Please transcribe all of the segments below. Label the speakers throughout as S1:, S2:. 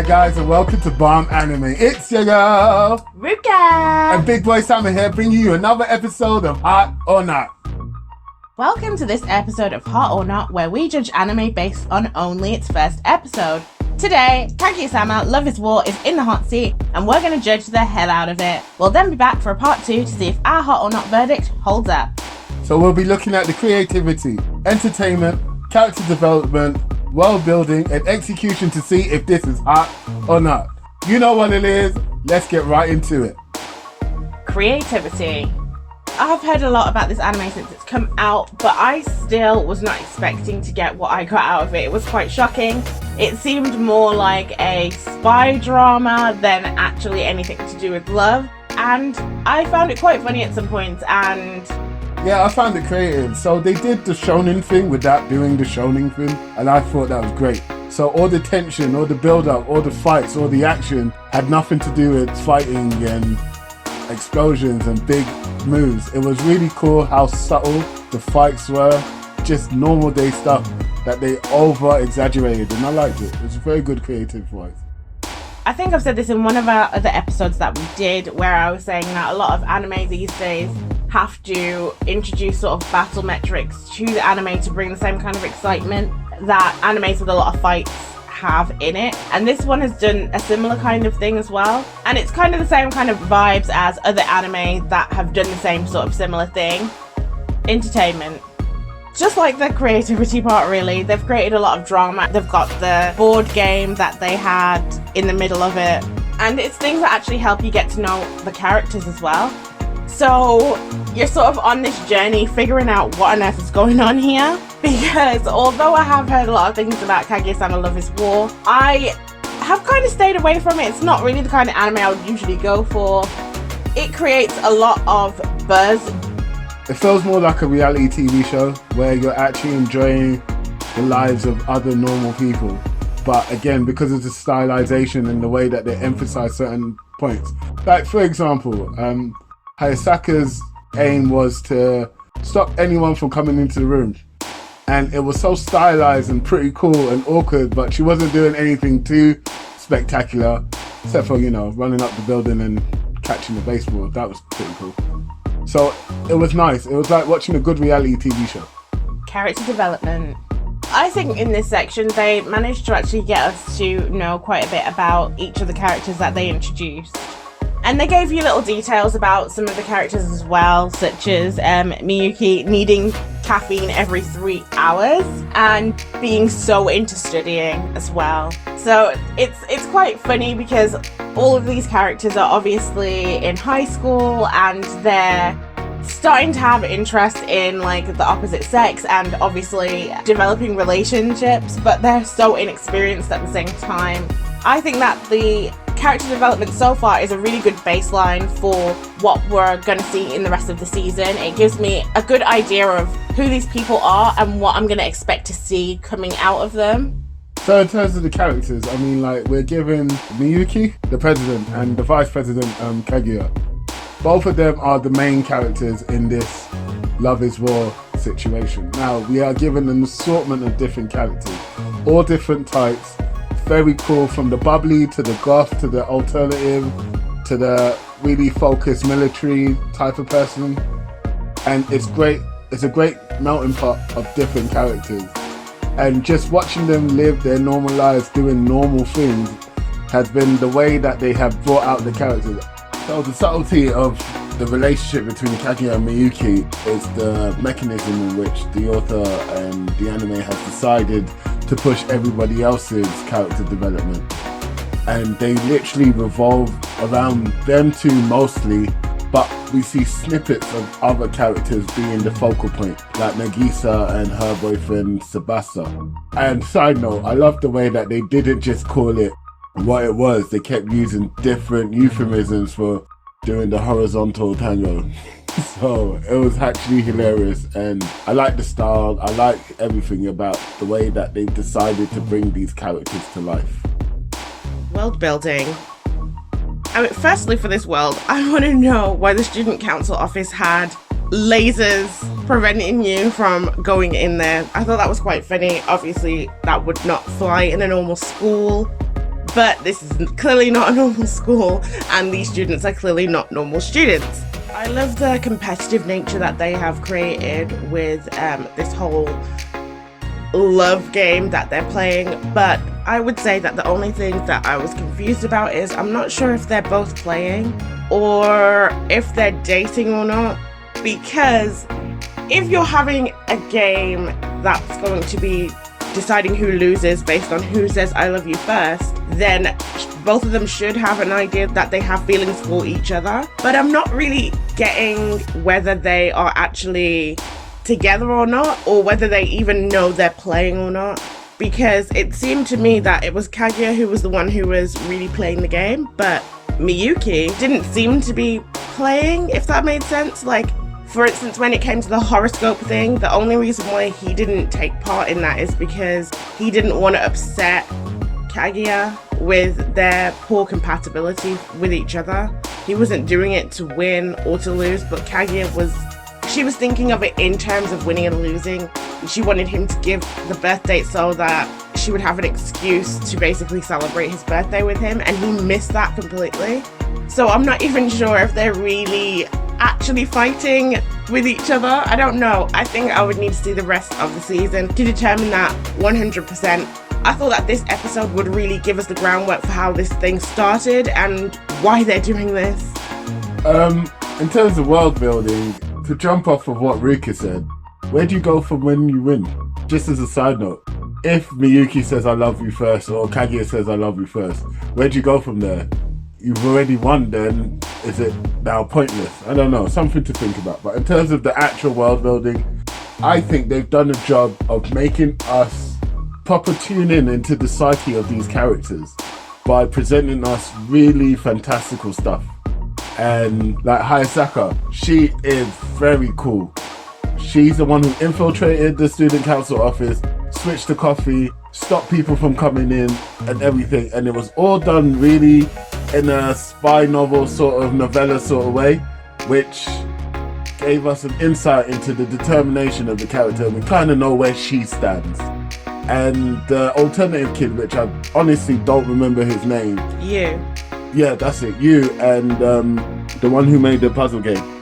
S1: Hi guys, and welcome to Bomb Anime. It's your girl
S2: Ruka
S1: and Big Boy Sama here, bringing you another episode of Hot or Not.
S2: Welcome to this episode of Hot or Not, where we judge anime based on only its first episode. Today, Kaguya-sama, Love is War is in the hot seat, and we're going to judge the hell out of it. We'll then be back for a part 2 to see if our Hot or Not verdict holds up.
S1: So we'll be looking at the creativity, entertainment, character development, world building, and execution to see if this is hot or not. You know what it is, let's get right into it.
S2: Creativity. I've heard a lot about this anime since it's come out, but I still was not expecting to get what I got out of it. It was quite shocking. It seemed more like a spy drama than actually anything to do with love, and I found it quite funny at some points, and
S1: yeah, I found it creative. So they did the shonen thing without doing the shonen thing, and I thought that was great. So all the tension, all the build-up, all the fights, all the action had nothing to do with fighting and explosions and big moves. It was really cool how subtle the fights were, just normal day stuff that they over-exaggerated, and I liked it. It was very good creative-wise.
S2: I think I've said this in one of our other episodes that we did, where I was saying that a lot of anime these days have to introduce sort of battle metrics to the anime to bring the same kind of excitement that animes with a lot of fights have in it. And this one has done a similar kind of thing as well. And it's kind of the same kind of vibes as other anime that have done the same sort of similar thing. Entertainment. Just like the creativity part, really. They've created a lot of drama. They've got the board game that they had in the middle of it. And it's things that actually help you get to know the characters as well. So you're sort of on this journey figuring out what on earth is going on here. Because although I have heard a lot of things about Kaguya-sama Love is War, I have kind of stayed away from it. It's not really the kind of anime I would usually go for. It creates a lot of buzz.
S1: It feels more like a reality TV show where you're actually enjoying the lives of other normal people. But again, because of the stylization and the way that they emphasize certain points. Like, for example, Hayasaka's aim was to stop anyone from coming into the room. And it was so stylized and pretty cool and awkward, but she wasn't doing anything too spectacular, except for, running up the building and catching the baseball. That was pretty cool. So it was nice. It was like watching a good reality TV show.
S2: Character development. I think in this section they managed to actually get us to know quite a bit about each of the characters that they introduced. And they gave you little details about some of the characters as well, such as Miyuki needing caffeine every 3 hours and being so into studying as well. So it's quite funny because all of these characters are obviously in high school and they're starting to have interest in like the opposite sex and obviously developing relationships, but they're so inexperienced at the same time. I think that the character development so far is a really good baseline for what we're going to see in the rest of the season. It gives me a good idea of who these people are and what I'm going to expect to see coming out of them.
S1: So in terms of the characters, I mean, like, we're given Miyuki, the president, and the vice president, Kaguya. Both of them are the main characters in this Love is War situation. Now, we are given an assortment of different characters, all different types. Very cool, from the bubbly to the goth to the alternative to the really focused military type of person. And it's great. It's a great melting pot of different characters. And just watching them live their normal lives doing normal things has been the way that they have brought out the characters. So the subtlety of the relationship between Kaguya and Miyuki is the mechanism in which the author and the anime has decided to push everybody else's character development. And they literally revolve around them two mostly, but we see snippets of other characters being the focal point, like Nagisa and her boyfriend Tsubasa. And side note, I love the way that they didn't just call it what it was. They kept using different euphemisms for doing the horizontal tango. So it was actually hilarious, and I like the style. I like everything about the way that they decided to bring these characters to life.
S2: World building. I mean, firstly, for this world, I want to know why the student council office had lasers preventing you from going in there. I thought that was quite funny. Obviously, that would not fly in a normal school. but this is clearly not a normal school, and these students are clearly not normal students. I love the competitive nature that they have created with this whole love game that they're playing, but I would say that the only thing that I was confused about is I'm not sure if they're both playing or if they're dating or not, because if you're having a game that's going to be deciding who loses based on who says I love you first, then both of them should have an idea that they have feelings for each other. But I'm not really getting whether they are actually together or not, or whether they even know they're playing or not, because it seemed to me that it was Kaguya who was the one who was really playing the game, but Miyuki didn't seem to be playing, if that made sense. Like, for instance, when it came to the horoscope thing, the only reason why he didn't take part in that is because he didn't want to upset Kaguya with their poor compatibility with each other. He wasn't doing it to win or to lose, but Kaguya was thinking of it in terms of winning and losing. She wanted him to give the birth date so that she would have an excuse to basically celebrate his birthday with him, and he missed that completely. So I'm not even sure if they're really actually fighting with each other. I don't know. I think I would need to see the rest of the season to determine that 100%. I thought that this episode would really give us the groundwork for how this thing started and why they're doing this.
S1: In terms of world building, to jump off of what Ruka said, where do you go from when you win? Just as a side note, if Miyuki says I love you first or Kaguya says I love you first, where do you go from there? You've already won, then is it now pointless? I don't know, something to think about. But in terms of the actual world building, I think they've done a job of making us proper tune into the psyche of these characters by presenting us really fantastical stuff. And like Hayasaka, she is very cool. She's the one who infiltrated the student council office, switched the coffee, stopped people from coming in and everything, and it was all done really in a spy novel sort of novella sort of way, which gave us an insight into the determination of the character, and we kind of know where she stands. And the alternative kid, which I honestly don't remember his name. Yeah, that's it, you, and the one who made the puzzle game.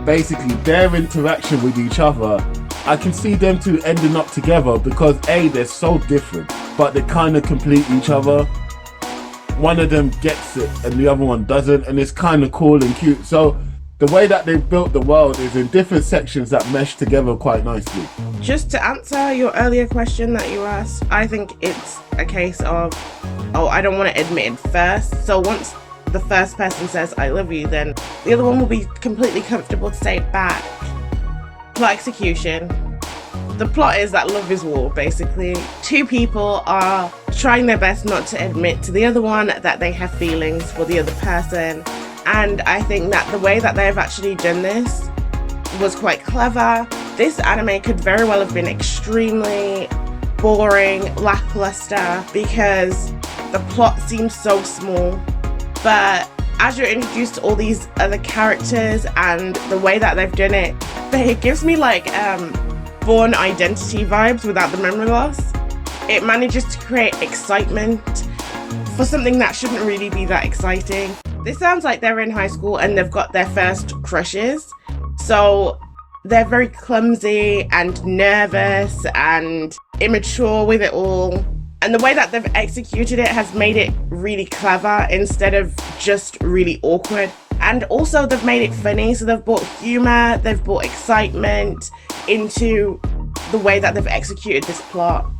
S1: Basically, their interaction with each other, I can see them two ending up together because A, they're so different, but they kind of complete each other. One of them gets it and the other one doesn't, and it's kind of cool and cute. So the way that they've built the world is in different sections that mesh together quite nicely.
S2: Just to answer your earlier question that you asked, I think it's a case of, I don't want to admit it first. So once the first person says I love you, then the other one will be completely comfortable to say it back. Plot execution. The plot is that love is war, basically. Two people are trying their best not to admit to the other one that they have feelings for the other person. And I think that the way that they've actually done this was quite clever. This anime could very well have been extremely boring, lackluster, because the plot seems so small. But as you're introduced to all these other characters and the way that they've done it, it gives me like Born Identity vibes without the memory loss. It manages to create excitement for something that shouldn't really be that exciting. This sounds like they're in high school and they've got their first crushes. So they're very clumsy and nervous and immature with it all. And the way that they've executed it has made it really clever instead of just really awkward. And also they've made it funny, so they've brought humor, they've brought excitement into the way that they've executed this plot.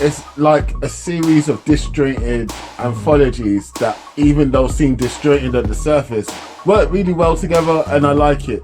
S1: It's like a series of disjointed anthologies that, even though seem disjointed at the surface, work really well together, and I like it.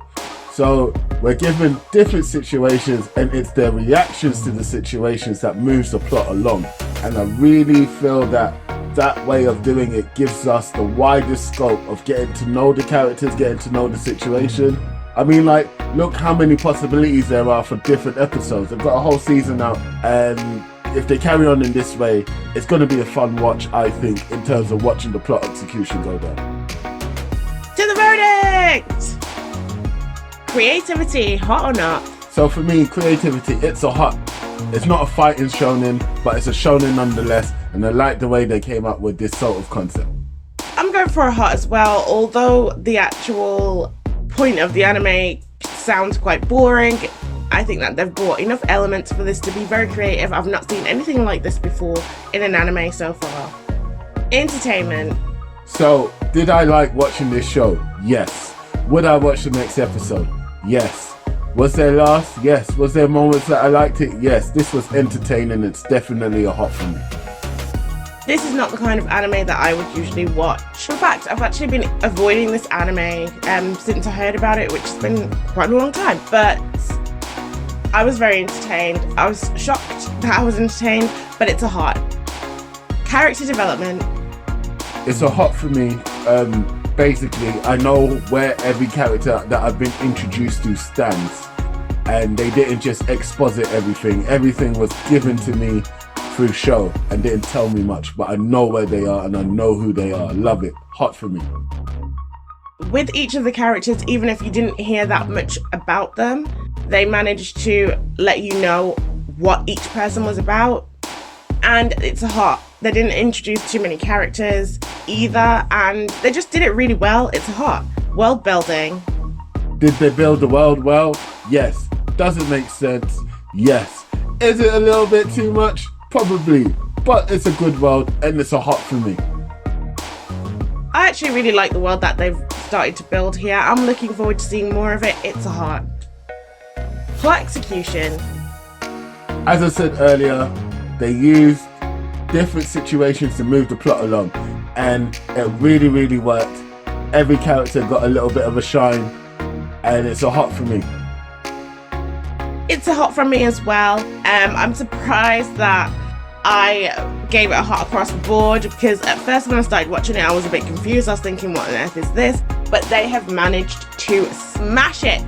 S1: So we're given different situations and it's their reactions to the situations that moves the plot along. And I really feel that that way of doing it gives us the widest scope of getting to know the characters, getting to know the situation. I mean, like, look how many possibilities there are for different episodes. They've got a whole season out, and if they carry on in this way, it's going to be a fun watch, I think, in terms of watching the plot execution go down.
S2: To the verdict! Creativity, hot or not?
S1: So for me, creativity, it's a hot. It's not a fighting shonen, but it's a shonen nonetheless, and I like the way they came up with this sort of concept.
S2: I'm going for a hot as well, although the actual point of the anime sounds quite boring. I think that they've brought enough elements for this to be very creative. I've not seen anything like this before in an anime so far. Entertainment.
S1: So, did I like watching this show? Yes. Would I watch the next episode? Yes. Was there laughs? Yes. Was there moments that I liked it? Yes. This was entertaining. It's definitely a hot for me.
S2: This is not the kind of anime that I would usually watch. In fact, I've actually been avoiding this anime since I heard about it, which has been quite a long time. But I was very entertained. I was shocked that I was entertained, but it's a hot. Character development.
S1: It's a hot for me. Basically, I know where every character that I've been introduced to stands, and they didn't just exposit everything. Everything was given to me through show and didn't tell me much, but I know where they are and I know who they are. Love it. Hot for me.
S2: With each of the characters, even if you didn't hear that much about them, they managed to let you know what each person was about, and it's a hot. They didn't introduce too many characters either, and they just did it really well. It's a hot. World building.
S1: Did they build the world well? Yes. Does it make sense? Yes. Is it a little bit too much? Probably. But it's a good world and it's a hot for me.
S2: I actually really like the world that they've started to build here. I'm looking forward to seeing more of it. It's a hot. Plot execution.
S1: As I said earlier, they used different situations to move the plot along, and it really, really worked. Every character got a little bit of a shine, and it's a hot for me.
S2: It's a hot from me as well. I'm surprised that I gave it a hot across the board, because at first when I started watching it I was a bit confused. I was thinking, what on earth is this? But they have managed to smash it.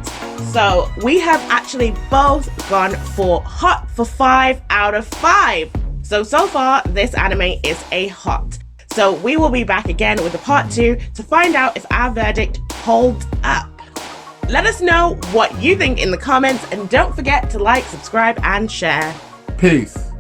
S2: So we have actually both gone for hot for 5 out of 5. So far this anime is a hot. So we will be back again with a part 2 to find out if our verdict holds up. Let us know what you think in the comments, and don't forget to like, subscribe and share.
S1: Peace.